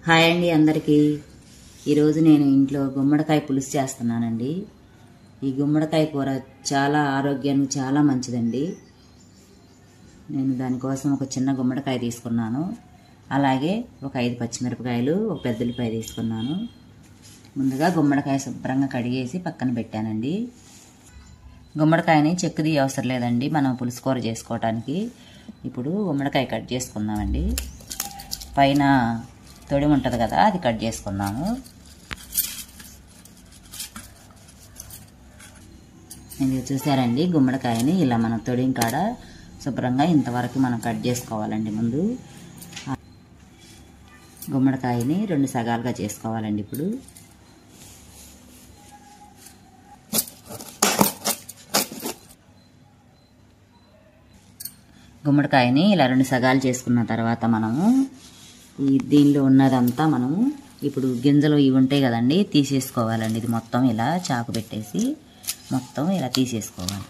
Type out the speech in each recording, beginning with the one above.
Hi అండి అందరికీ. ఈరోజు నేను ఇంట్లో గుమ్మడికాయ పులుసు చేస్తున్నానండి. ఈ గుమ్మడికాయ కూర చాలా ఆరోగ్యానికి చాలా మంచిదండి. నేను దానికోసం ఒక చిన్న గుమ్మడికాయ తీసుకున్నాను. అలాగే ఒక 5 పచ్చిమిరపకాయలు, ఒక పెద్ద ఉల్లిపాయ తీసుకున్నాను. ముందుగా గుమ్మడికాయ శుభ్రంగా కడిగేసి పక్కన పెట్టానండి. గుమ్మడికాయని చెక్కుది అవసరం లేదండి మనం పులుసు కూర చేసుకోవడానికి. ఇప్పుడు గుమ్మడికాయ కట్ చేసుకుందామండి. పైన తొడిమ ఉంటుంది కదా, అది కట్ చేసుకున్నాము. ఇది చూసారండి, గుమ్మడికాయని ఇలా మనం తొడిమ కాడ శుభ్రంగా ఇంతవరకు మనం కట్ చేసుకోవాలండి. ముందు గుమ్మడికాయని 2 సగాలుగా చేసుకోవాలండి. ఇప్పుడు గుమ్మడికాయని ఇలా 2 సగాలు చేసుకున్న తర్వాత మనము దీనిలో ఉన్నదంతా మనము ఇప్పుడు గింజలు ఇవి ఉంటాయి కదండి, తీసేసుకోవాలండి. ఇది మొత్తం ఇలా చాకు పెట్టేసి మొత్తం ఇలా తీసేసుకోవాలి.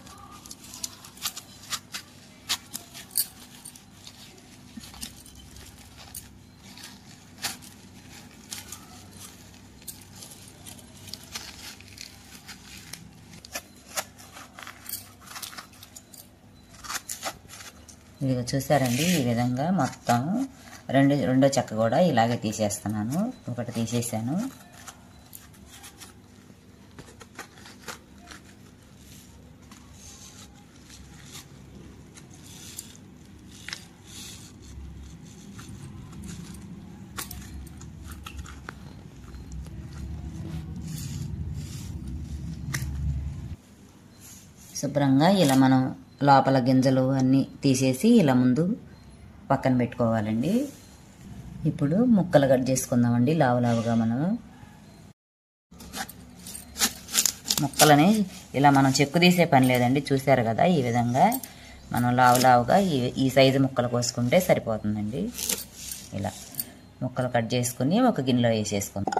ఇది చూసారండి, ఈ విధంగా మొత్తం రెండో చెక్క కూడా ఇలాగే తీసేస్తున్నాను. ఒకటి తీసేసాను. శుభ్రంగా ఇలా మనం లోపల గింజలు అన్నీ తీసేసి ఇలా ముందు పక్కన పెట్టుకోవాలండి. ఇప్పుడు ముక్కలు కట్ చేసుకుందామండి. లావులావుగా మనము ముక్కలని ఇలా మనం చెక్కు తీసే పని లేదండి. చూసారు కదా, ఈ విధంగా మనం లావులావుగా ఈ సైజు ముక్కలు కోసుకుంటే సరిపోతుందండి. ఇలా ముక్కలు కట్ చేసుకుని ఒక గిన్నెలో వేసేసుకుందాం.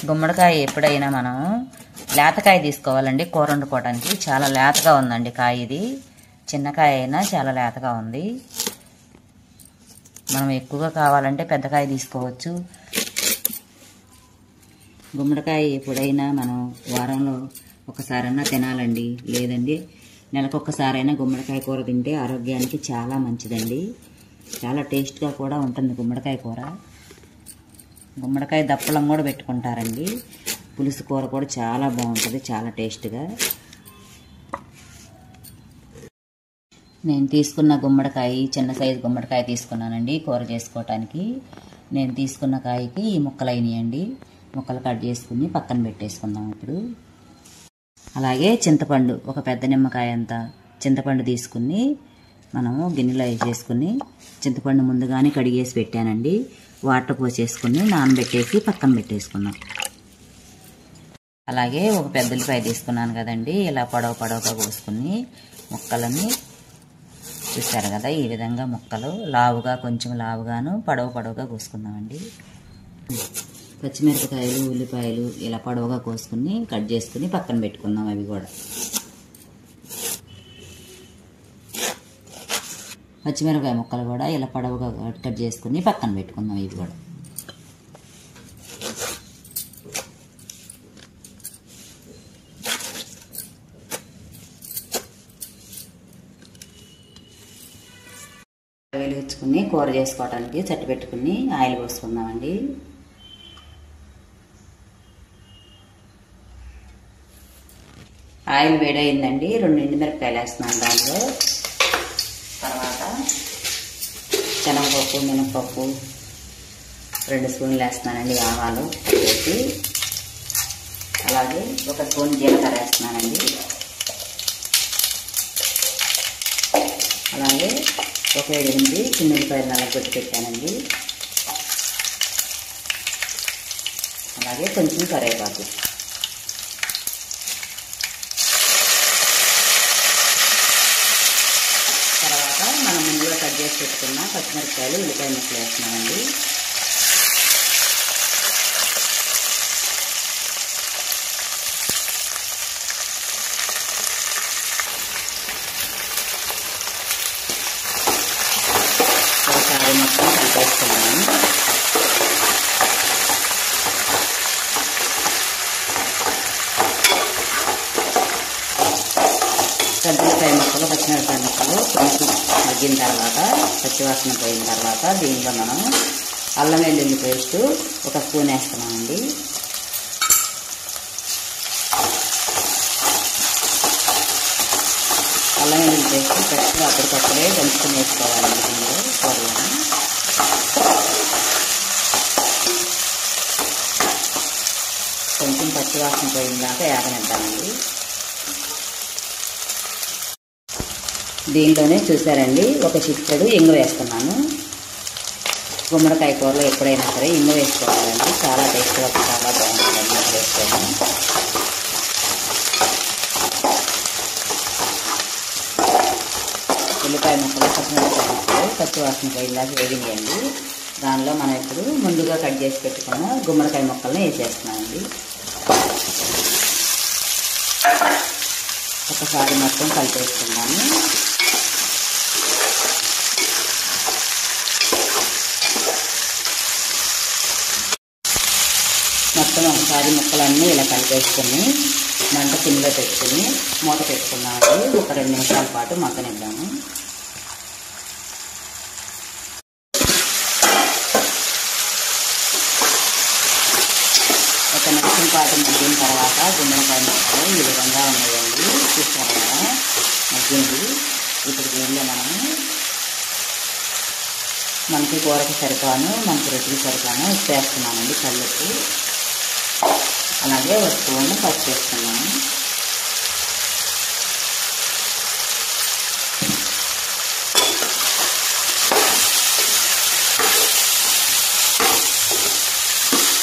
గుమ్మడికాయ ఎప్పుడైనా మనం లేతకాయ తీసుకోవాలండి కూర వండుకోవడానికి. చాలా లేతగా ఉందండి కాయ. ఇది చిన్నకాయ అయినా చాలా లేతగా ఉంది. మనం ఎక్కువగా కావాలంటే పెద్దకాయ తీసుకోవచ్చు. గుమ్మడికాయ ఎప్పుడైనా మనం వారంలో ఒకసారైనా తినాలండి. లేదండి నెలకొకసారైనా గుమ్మడికాయ కూర తింటే ఆరోగ్యానికి చాలా మంచిదండి. చాలా టేస్ట్గా కూడా ఉంటుంది గుమ్మడికాయ కూర. గుమ్మడికాయ దప్పలం కూడా పెట్టుకుంటారండి. పులుసు కూర కూడా చాలా బాగుంటుంది, చాలా టేస్ట్గా. నేను తీసుకున్న గుమ్మడికాయ చిన్న సైజు గుమ్మడికాయ తీసుకున్నానండి కూర చేసుకోవటానికి. నేను తీసుకున్న కాయకి ఈ ముక్కలు అయినాయండి. ముక్కలు కట్ చేసుకుని పక్కన పెట్టేసుకుందాం. ఇప్పుడు అలాగే చింతపండు, ఒక పెద్ద నిమ్మకాయ అంత చింతపండు తీసుకుని మనము గిన్నెలో వేసేసుకుని, చింతపండు ముందుగానే కడిగేసి పెట్టానండి. వాటర్ పోసేసుకుని నానబెట్టేసి పక్కన పెట్టేసుకున్నాం. అలాగే ఒక పెద్ద ఉల్లిపాయ తీసుకున్నాను కదండి, ఇలా పొడవుగా కోసుకుని ముక్కలని చూసారు కదా, ఈ విధంగా ముక్కలు లావుగా కొంచెం లావుగాను పొడవుగా కోసుకున్నామండి. పచ్చిమిరపకాయలు, ఉల్లిపాయలు ఇలా పొడవుగా కోసుకుని కట్ చేసుకుని పక్కన పెట్టుకుందాం. అవి కూడా పచ్చిమిరపకాయ ముక్కలు కూడా ఇలా పొడవుగా కట్ చేసుకుని పక్కన పెట్టుకుందాం. ఇవి కూడా వెలిగించుకుని కూర చేసుకోవడానికి చట్టు పెట్టుకుని ఆయిల్ పోసుకుందామండి. ఆయిల్ వేడైందండి. 2 ఎండుమిరపకాయలు వేస్తున్నాను. దాంట్లో తర్వాత శనగపప్పు, మినపప్పు 2 స్పూన్లు వేస్తున్నానండి. ఆవాలు వేసి అలాగే 1 స్పూన్ జీలకర్ర వేస్తున్నానండి. అలాగే ఒక 7 చిన్న ఉల్లిపాయలు నల్లగొట్టి పెట్టానండి. అలాగే కొంచెం కరివేపాకు. తర్వాత మనం ముందుగా కట్ చేసి పెట్టుకున్న పచ్చిమిరపకాయలు, ఉల్లిపాయ ముక్కలు వేస్తున్నామండి. ఒకసారి మొత్తం కలిపేసుకున్నాము. ఉల్లిపాయ ముక్కలు, పచ్చిమిరపకాయ ముక్కలు కొంచెం మగ్గిన తర్వాత, పచ్చివాసన పోయిన తర్వాత దీనిలో మనం అల్లం వెల్లుల్లి పేస్ట్ 1 స్పూన్ వేస్తున్నామండి. అల్లం వెల్లుల్లి పేస్ట్ ఫ్రెష్గా అప్పటికప్పుడే దంచుకుని వేసుకోవాలండి దీనిలో కూరలను. కొంచెం పచ్చివాసన పోయిన దాకా వేగనిద్దామండి. దీంట్లోనే చూసారండి, 1 చిటికెడు ఇంగు వేస్తున్నాను. గుమ్మడికాయ కూరలో ఎప్పుడైనా సరే ఇంగు వేసుకోవాలండి, చాలా టేస్ట్గా చాలా బాగుంటుంది. ఇంగు వేసుకోవడం ఉల్లిపాయ ముక్కలు, పచ్చిమిరపకాయ ముక్కలు పచ్చివాసన పోయేలాగా వేగినాయండి. దానిలో మనం ఇప్పుడు ముందుగా కట్ చేసి పెట్టుకున్న గుమ్మడికాయ ముక్కల్ని వేసేస్తున్నామండి. ఒకసారి మొత్తం కలిపేసుకున్నాము. మొత్తం ఒకసారి ముక్కలన్నీ ఇలా కలిపేసుకుని మంట సిమ్లో పెట్టుకుని మూత పెట్టుకున్నామండి. ఒక 2 నిమిషాల పాటు మగ్గనిద్దాము. ఒక నిమిషం పాటు మగ్గిన తర్వాత గుమ్మడికాయ ముక్కలు ఈ విధంగా ఉన్నాయండి. చూసారా కదా మగ్గింది. ఇప్పుడు దీనిలో మనకి కూరకి సరిపాను, మనకి రొట్టెకి సరిపాను ఉప్పు వేస్తున్నామండి, కల్లుప్పు. అలాగే 1 స్పూన్ పసుపు వేస్తున్నాము.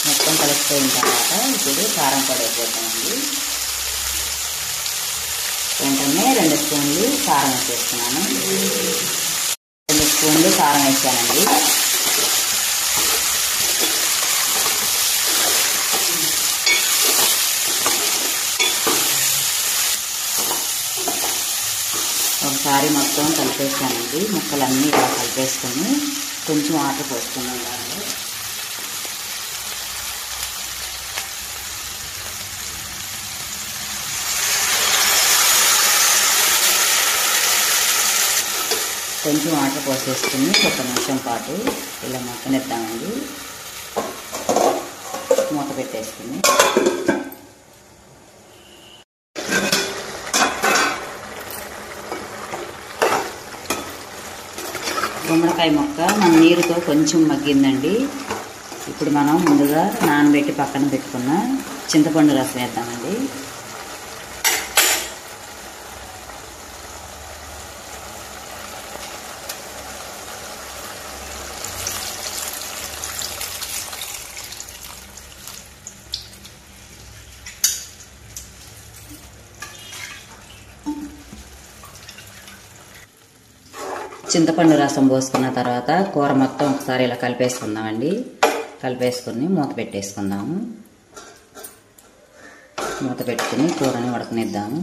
మొత్తం కలిసిపోయిన తర్వాత ఇప్పుడు కారం పొడి వేసేద్దామండి. వెంటనే 2 స్పూన్లు కారం వేసేస్తున్నాను. 2 స్పూన్లు కారం వేసానండి. ఒకసారి మొత్తం కలిపేసానండి. ముక్కలన్నీ ఇలా కలిపేసుకొని కొంచెం వాటర్ పోసుకున్నాం. దాంట్లో కొంచెం వాటర్ పోసేసుకుని 1 నిమిషం పాటు ఇలా మగ్గనిద్దామండి. మూత పెట్టేసుకుని గుమ్మడికాయ ముక్క మన నీరుతో కొంచెం మగ్గిందండి. ఇప్పుడు మనం ముందుగా నానబెట్టి పక్కన పెట్టుకున్న చింతపండు రసం వేద్దామండి. చింతపండు రసం పోసుకున్న తర్వాత కూర మొత్తం ఒకసారి ఇలా కలిపేసుకుందామండి. కలిపేసుకుని మూత పెట్టేసుకుందాము. మూత పెట్టుకుని కూరని ఉడకనిద్దాము.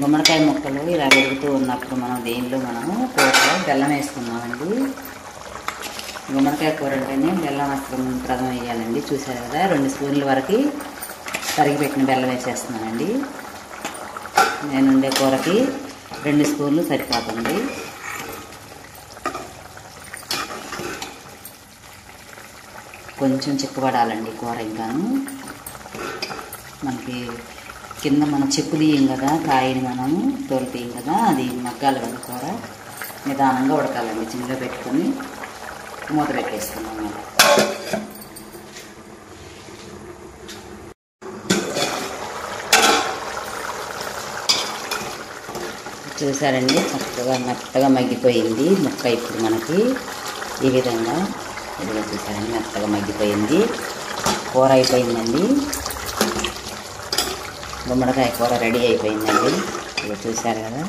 గుమ్మడికాయ ముక్కలు ఇలా వెలుగుతూ ఉన్నప్పుడు దీనిలో కూరలో బెల్లం వేసుకున్నామండి. గుమ్మడికాయ కూర అంటేనే బెల్లం అసలు ప్రథమ వేయాలండి. చూసారు కదా, 2 స్పూన్ల వరకు తరిగి పెట్టిన బెల్లం వేసేస్తున్నానండి. నేను ఉండే కూరకి 2 స్పూన్లు సరిపోతుంది. కొంచెం చిక్కబడాలండి కూర. ఇంకాను మనకి కింద చెక్కు తీయం కదా, కాయని తోలు తీయం కదా, అది మగ్గాలి కదా. కూర నిదానంగా ఉడకాలండి. చిన్నగా పెట్టుకుని మూత పెట్టేసుకున్నాము. చూసారండి, చక్కగా మెత్తగా మగ్గిపోయింది ముక్క. ఇప్పుడు మనకి ఈ విధంగా ఇదిగో చూసారండి, మెత్తగా మగ్గిపోయింది. కూర అయిపోయిందండి, గుమ్మడికాయ కూర రెడీ అయిపోయిందండి. ఇదిగో చూసారు కదా,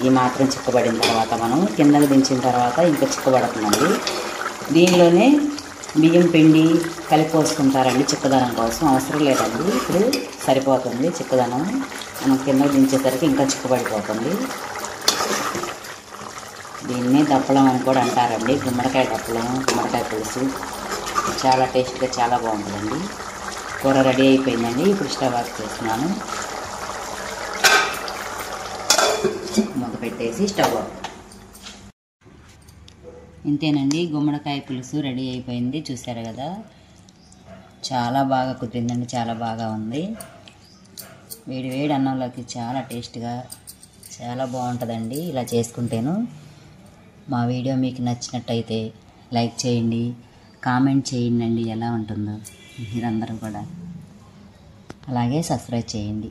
ఈ మాత్రం చిక్కబడిన తర్వాత మనం కిందకు దించిన తర్వాత ఇంకా చిక్కబడుతుందండి. దీనిలోనే బియ్యం పిండి కలిపి పోసుకుంటారండి చిక్కదనం కోసం. అవసరం లేదండి, ఇప్పుడు సరిపోతుంది చిక్కదనం. మనం కిందకు దించేసరికి ఇంకా చిక్కబడిపోతుంది. దీన్ని దప్పలం అని కూడా అంటారండి, గుమ్మడికాయ దప్పలం, గుమ్మడికాయ పులుసు. చాలా టేస్ట్గా చాలా బాగుంటుందండి. కూర రెడీ అయిపోయిందండి. ఇప్పుడు స్టవ్ ఆఫ్ చేస్తున్నాను. మూత పెట్టేసి స్టవ్ ఆఫ్. ఇంతేనండి, గుమ్మడికాయ పులుసు రెడీ అయిపోయింది. చూసారు కదా, చాలా బాగా కుదిరిందండి, చాలా బాగా ఉంది. వేడి వేడి అన్నంలోకి చాలా టేస్ట్గా చాలా బాగుంటుందండి ఇలా చేసుకుంటేను. మా వీడియో మీకు నచ్చినట్టయితే లైక్ చేయండి, కామెంట్ చేయండి ఎలా ఉంటుందో మీరందరూ కూడా. అలాగే సబ్స్క్రైబ్ చేయండి.